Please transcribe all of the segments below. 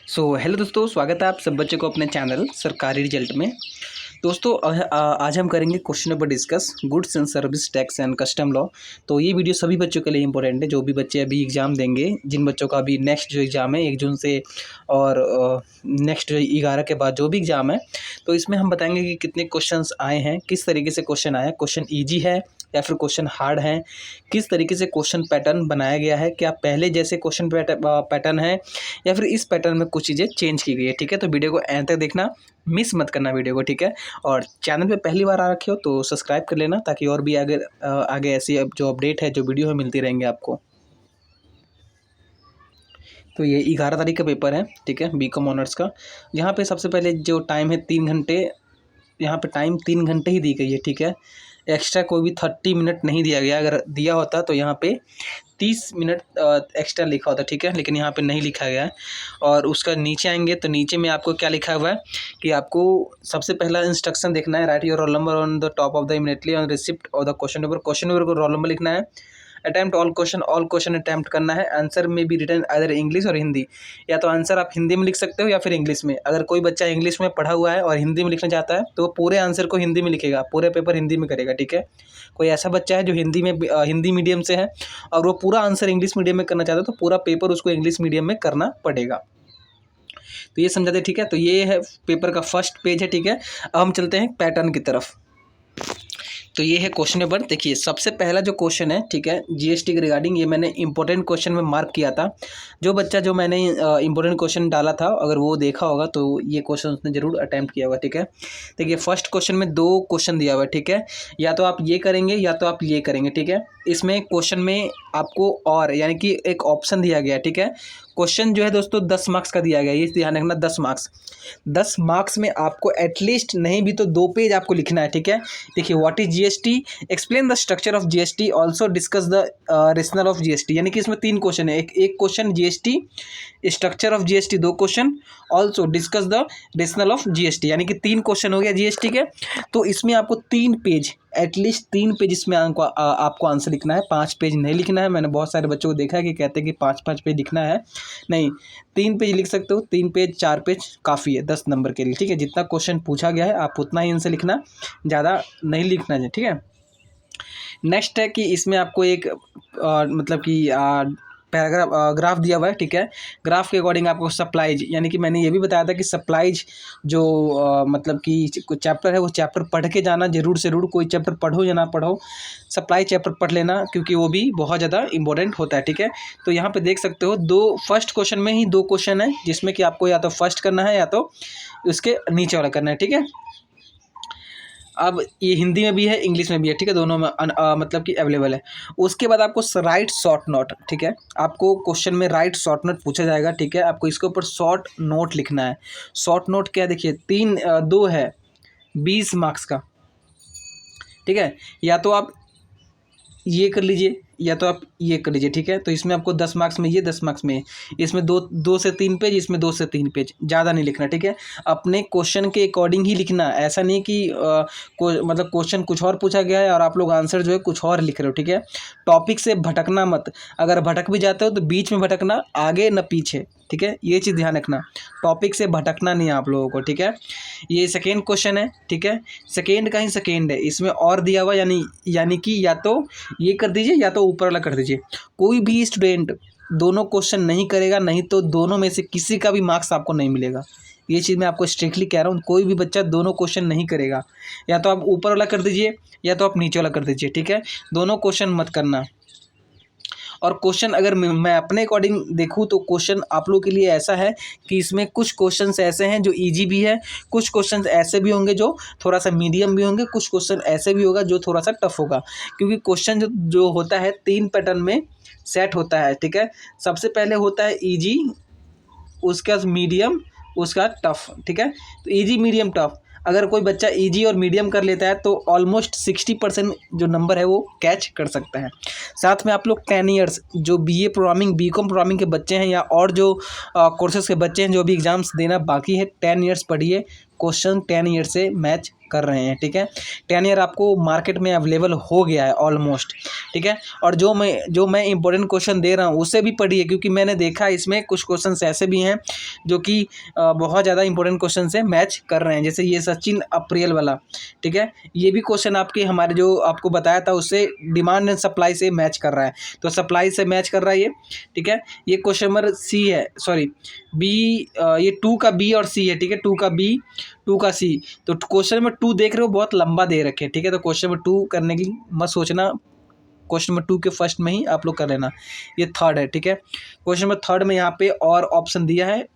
Hello दोस्तों, स्वागत है आप सब बच्चों को अपने चैनल सरकारी रिजल्ट में। दोस्तों आज हम करेंगे question paper discuss goods and service tax and custom law. तो ये वीडियो सभी बच्चों के लिए इंपॉर्टेंट है, जो भी बच्चे अभी एग्ज़ाम देंगे, जिन बच्चों का अभी नेक्स्ट जो एग्ज़ाम है 1 जून से और नेक्स्ट 11 के बाद जो भी एग्ज़ाम है, तो इसमें हम बताएंगे कि कितने क्वेश्चंस आए हैं, किस तरीके से क्वेश्चन आया, क्वेश्चन ईजी है या फिर क्वेश्चन हार्ड है, किस तरीके से क्वेश्चन पैटर्न बनाया गया है, क्या पहले जैसे क्वेश्चन पैटर्न है या फिर इस पैटर्न में कुछ चीज़ें चेंज की गई है। ठीक है, तो वीडियो को एंड तक देखना, मिस मत करना वीडियो को। ठीक है, और चैनल पे पहली बार आ रखे हो तो सब्सक्राइब कर लेना, ताकि और भी आगे ऐसी जो अपडेट है, जो वीडियो है, मिलती रहेंगे आपको। तो ये 11 तारीख का पेपर है, ठीक है, बीकॉम ऑनर्स का। यहाँ पे सबसे पहले जो टाइम है 3 घंटे, यहाँ पे टाइम 3 घंटे ही दी गई है। ठीक है, एक्स्ट्रा कोई भी 30 मिनट नहीं दिया गया। अगर दिया होता तो यहाँ पे 30 मिनट एक्स्ट्रा लिखा होता, ठीक है, लेकिन यहाँ पे नहीं लिखा गया है। और उसका नीचे आएंगे तो नीचे में आपको क्या लिखा हुआ है कि आपको सबसे पहला इंस्ट्रक्शन देखना है, write your roll number on the top of the immediately on receipt और the question paper. Question paper को रोल नंबर लिखना है। अटैम्प्ट ऑल क्वेश्चन अटैम्प्ट करना है। आंसर में भी रिटर्न अदर इंग्लिश और हिंदी, या तो आंसर आप हिंदी में लिख सकते हो या फिर इंग्लिश में। अगर कोई बच्चा इंग्लिश में पढ़ा हुआ है और हिंदी में लिखना चाहता है तो वो पूरे आंसर को हिंदी में लिखेगा, पूरे पेपर हिंदी में करेगा। ठीक है, कोई ऐसा बच्चा है जो हिंदी मीडियम से है और वो पूरा आंसर इंग्लिश मीडियम में करना चाहता है, तो पूरा पेपर उसको इंग्लिश मीडियम में करना पड़ेगा। तो ये समझाते, ठीक है। तो ये है पेपर का फर्स्ट पेज है, ठीक है। अब हम चलते हैं पैटर्न की तरफ। तो ये है क्वेश्चन पेपर। देखिए, सबसे पहला जो क्वेश्चन है, ठीक है, जीएसटी के रिगार्डिंग, ये मैंने इंपॉर्टेंट क्वेश्चन में मार्क किया था। जो मैंने इंपॉर्टेंट क्वेश्चन डाला था, अगर वो देखा होगा तो ये क्वेश्चन उसने जरूर अटैम्प्ट किया होगा। ठीक है, देखिए फर्स्ट क्वेश्चन में 2 क्वेश्चन दिया हुआ है, ठीक है। या तो आप ये करेंगे या तो आप ये करेंगे, ठीक है। इसमें क्वेश्चन में आपको और यानी कि एक ऑप्शन दिया गया है, ठीक है। क्वेश्चन जो है दोस्तों 10 मार्क्स का दिया गया है, ये ध्यान रखना। 10 मार्क्स में आपको एटलीस्ट नहीं भी तो 2 पेज आपको लिखना है, ठीक है। देखिए, what is GST, explain the structure of GST, also discuss the rational of GST. यानी कि इसमें 3 क्वेश्चन है। एक question GST, structure of GST 2 question, also discuss the rational of GST, यानी कि 3 क्वेश्चन हो गया जीएसटी के। तो इसमें आपको 3 पेज, एटलीस्ट 3 पेज इसमें आपको आंसर लिखना है। 5 पेज नहीं लिखना है। मैंने बहुत सारे बच्चों को देखा है कि कहते हैं कि 5-5 पेज लिखना है। नहीं, 3 पेज लिख सकते हो। 3 पेज 4 पेज काफ़ी है 10 नंबर के लिए, ठीक है। जितना क्वेश्चन पूछा गया है आप उतना ही आंसर लिखना, ज़्यादा नहीं लिखना है, ठीक है। नेक्स्ट है कि इसमें आपको एक मतलब कि पैराग्राफ ग्राफ दिया हुआ है, ठीक है। ग्राफ के अकॉर्डिंग आपको सप्लाईज, यानी कि मैंने ये भी बताया था कि सप्लाईज जो मतलब कि कोई चैप्टर है वो चैप्टर पढ़ के जाना, जरूर से जरूर। कोई चैप्टर पढ़ो या ना पढ़ो, सप्लाई चैप्टर पढ़ लेना, क्योंकि वो भी बहुत ज़्यादा इंपॉर्टेंट होता है, ठीक है। तो यहाँ पे देख सकते हो फर्स्ट क्वेश्चन में ही 2 क्वेश्चन है, जिसमें कि आपको या तो फर्स्ट करना है या तो उसके नीचे वाला करना है, ठीक है। अब ये हिंदी में भी है, इंग्लिश में भी है, ठीक है, दोनों में मतलब कि अवेलेबल है। उसके बाद आपको राइट शॉर्ट नोट, ठीक है। आपको क्वेश्चन में राइट शॉर्ट नोट पूछा जाएगा, ठीक है। आपको इसके ऊपर शॉर्ट नोट लिखना है। शॉर्ट नोट क्या है, देखिए 2 है 20 मार्क्स का, ठीक है। या तो आप ये कर लीजिए या तो आप ये कर लीजिए, ठीक है। तो इसमें आपको 10 मार्क्स में ये, 10 मार्क्स में इसमें 2 से 3 पेज, इसमें 2 से 3 पेज, ज़्यादा नहीं लिखना, ठीक है। अपने क्वेश्चन के अकॉर्डिंग ही लिखना। ऐसा नहीं कि मतलब क्वेश्चन कुछ और पूछा गया है और आप लोग आंसर जो है कुछ और लिख रहे हो, ठीक है। टॉपिक से भटकना मत। अगर भटक भी जाते हो तो बीच में भटकना, आगे न पीछे, ठीक है। ये चीज़ ध्यान रखना, टॉपिक से भटकना नहीं है आप लोगों को, ठीक है। ये सेकेंड क्वेश्चन है, ठीक है। सेकेंड का ही सेकेंड है, इसमें और दिया हुआ, यानी कि या तो ये कर दीजिए या तो ऊपर वाला कर दीजिए। कोई भी स्टूडेंट दोनों क्वेश्चन नहीं करेगा, नहीं तो दोनों में से किसी का भी मार्क्स आपको नहीं मिलेगा। ये चीज़ मैं आपको स्ट्रिक्टली कह रहा हूँ। कोई भी बच्चा दोनों क्वेश्चन नहीं करेगा, या तो आप ऊपर वाला कर दीजिए या तो आप नीचे वाला कर दीजिए, ठीक है। दोनों क्वेश्चन मत करना। और क्वेश्चन अगर मैं अपने अकॉर्डिंग देखूँ तो क्वेश्चन आप लोग के लिए ऐसा है कि इसमें कुछ क्वेश्चंस ऐसे हैं जो इजी भी है, कुछ क्वेश्चंस ऐसे भी होंगे जो थोड़ा सा मीडियम भी होंगे, कुछ क्वेश्चन ऐसे भी होगा जो थोड़ा सा टफ होगा। क्योंकि क्वेश्चन जो होता है 3 पैटर्न में सेट होता है, ठीक है। सबसे पहले होता है ईजी, उसका मीडियम, उसका टफ, ठीक है। तो ईजी, मीडियम, टफ, अगर कोई बच्चा इजी और मीडियम कर लेता है तो ऑलमोस्ट 60% जो नंबर है वो कैच कर सकता है। साथ में आप लोग 10 ईयर्स जो बीए प्रोग्रामिंग, बीकॉम प्रोग्रामिंग के बच्चे हैं, या और जो कोर्सेज के बच्चे हैं जो भी एग्ज़ाम्स देना बाकी है, 10 ईयर्स पढ़िए, क्वेश्चन 10 ईयर्स से मैच कर रहे हैं, ठीक है। 10 ईयर आपको मार्केट में अवेलेबल हो गया है ऑलमोस्ट, ठीक है। और जो मैं इंपॉर्टेंट क्वेश्चन दे रहा हूँ उससे भी पढ़िए, क्योंकि मैंने देखा इसमें कुछ क्वेश्चन ऐसे भी हैं जो कि बहुत ज़्यादा इंपॉर्टेंट क्वेश्चन से मैच कर रहे हैं, जैसे ये सचिन अप्रियल वाला, ठीक है। ये भी क्वेश्चन आपके हमारे जो आपको बताया था उससे डिमांड एंड सप्लाई से मैच कर रहा है, तो सप्लाई से मैच कर रहा है ये, ठीक है। ये क्वेश्चन नंबर सी है, सॉरी बी, ये 2 का बी और सी है, ठीक है। 2 का बी 2 का सी, तो क्वेश्चन नंबर 2 देख रहे हो बहुत लंबा दे रखे, ठीक है। तो क्वेश्चन नंबर 2 करने की मत सोचना, क्वेश्चन नंबर 2 के फर्स्ट में ही आप लोग कर लेना। ये थर्ड है, ठीक है। क्वेश्चन नंबर थर्ड में यहाँ पे और ऑप्शन दिया है,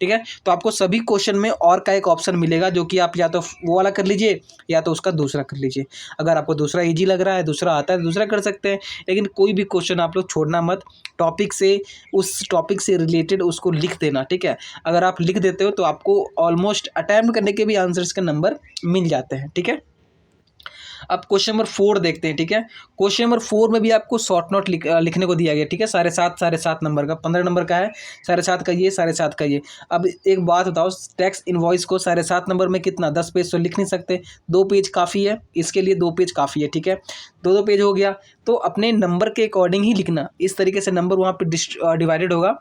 ठीक है। तो आपको सभी क्वेश्चन में और का एक ऑप्शन मिलेगा, जो कि आप या तो वो वाला कर लीजिए या तो उसका दूसरा कर लीजिए। अगर आपको दूसरा इजी लग रहा है, दूसरा आता है तो दूसरा कर सकते हैं, लेकिन कोई भी क्वेश्चन आप लोग छोड़ना मत, टॉपिक से, उस टॉपिक से रिलेटेड उसको लिख देना, ठीक है। अगर आप लिख देते हो तो आपको ऑलमोस्ट अटैम्प्ट करने के भी आंसर्स के नंबर मिल जाते हैं, ठीक है। अब क्वेश्चन नंबर 4 देखते हैं, ठीक है। क्वेश्चन नंबर 4 में भी आपको शॉर्ट नोट लिखने को दिया गया, ठीक है। 7.5 नंबर का, 15 नंबर का है, 7.5 का ये, 7.5 का ये। अब एक बात बताओ, टैक्स इनवॉइस को 7.5 नंबर में कितना 10 पेज तो लिख नहीं सकते, 2 पेज काफ़ी है, इसके लिए 2 पेज काफ़ी है, ठीक है। 2 पेज हो गया, तो अपने नंबर के अकॉर्डिंग ही लिखना, इस तरीके से नंबर वहाँ पर डिवाइडेड होगा,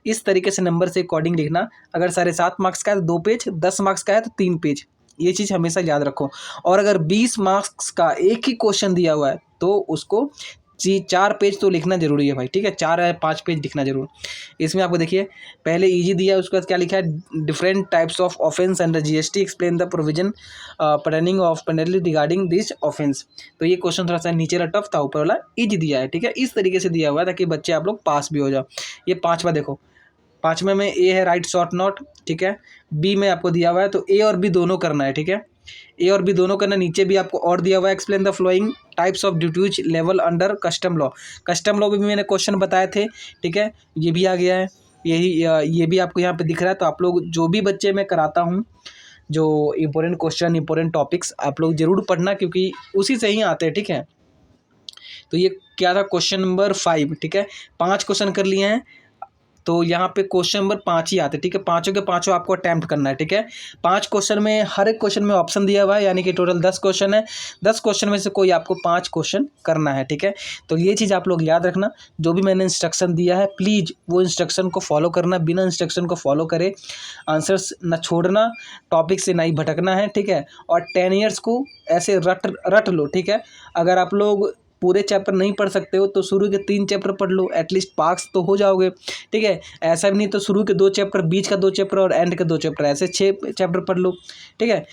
इस तरीके से नंबर से अकॉर्डिंग लिखना। अगर 7.5 मार्क्स का है तो 2 पेज, 10 मार्क्स का है तो 3 पेज, ये चीज़ हमेशा याद रखो। और अगर 20 मार्क्स का एक ही क्वेश्चन दिया हुआ है तो उसको 4 पेज तो लिखना जरूरी है भाई, ठीक है। 4 या 5 पेज लिखना जरूर। इसमें आपको देखिए पहले इजी दिया है, उसके बाद क्या लिखा है, different types of offence under GST, explain the provision pertaining of penalty regarding this offence. तो ये क्वेश्चन थोड़ा सा नीचे वाला टफ था, ऊपर वाला इजी दिया है, ठीक है। इस तरीके से दिया हुआ है ताकि बच्चे आप लोग पास भी हो जाओ। ये 5वां देखो, 5वें में ए है राइट शॉर्ट नोट, ठीक है। बी में आपको दिया हुआ है तो ए और बी दोनों करना है, ठीक है। ए और बी दोनों करना, नीचे भी आपको और दिया हुआ है, explain the flowing types of duties level under custom law. Custom law भी मैंने क्वेश्चन बताए थे, ठीक है। ये भी आ गया है, ये भी आपको यहाँ पे दिख रहा है। तो आप लोग जो भी बच्चे मैं कराता हूँ, जो इंपॉर्टेंट क्वेश्चन, इंपॉर्टेंट टॉपिक्स आप लोग जरूर पढ़ना, क्योंकि उसी से ही आते हैं, ठीक है। तो ये क्या था, क्वेश्चन नंबर 5, ठीक है। 5 क्वेश्चन कर लिए हैं, तो यहाँ पे क्वेश्चन नंबर 5 ही आते हैं, ठीक है। पाँचों के पाँचों आपको अटैम्प्ट करना है, ठीक है। 5 क्वेश्चन में हर एक क्वेश्चन में ऑप्शन दिया हुआ है, यानी कि टोटल 10 क्वेश्चन है। 10 क्वेश्चन में से कोई आपको 5 क्वेश्चन करना है, ठीक है। तो ये चीज़ आप लोग याद रखना, जो भी मैंने इंस्ट्रक्शन दिया है प्लीज़ वो इंस्ट्रक्शन को फॉलो करना, बिना इंस्ट्रक्शन को फॉलो करे आंसर्स न छोड़ना, टॉपिक से नहीं भटकना है, ठीक है। और 10 ईयर्स को ऐसे रट लो, ठीक है। अगर आप लोग पूरे चैप्टर नहीं पढ़ सकते हो तो शुरू के 3 चैप्टर पढ़ लो, एटलीस्ट पास तो हो जाओगे, ठीक है। ऐसा भी नहीं तो शुरू के 2 चैप्टर, बीच का 2 चैप्टर और एंड के 2 चैप्टर, ऐसे 6 चैप्टर पढ़ लो, ठीक है।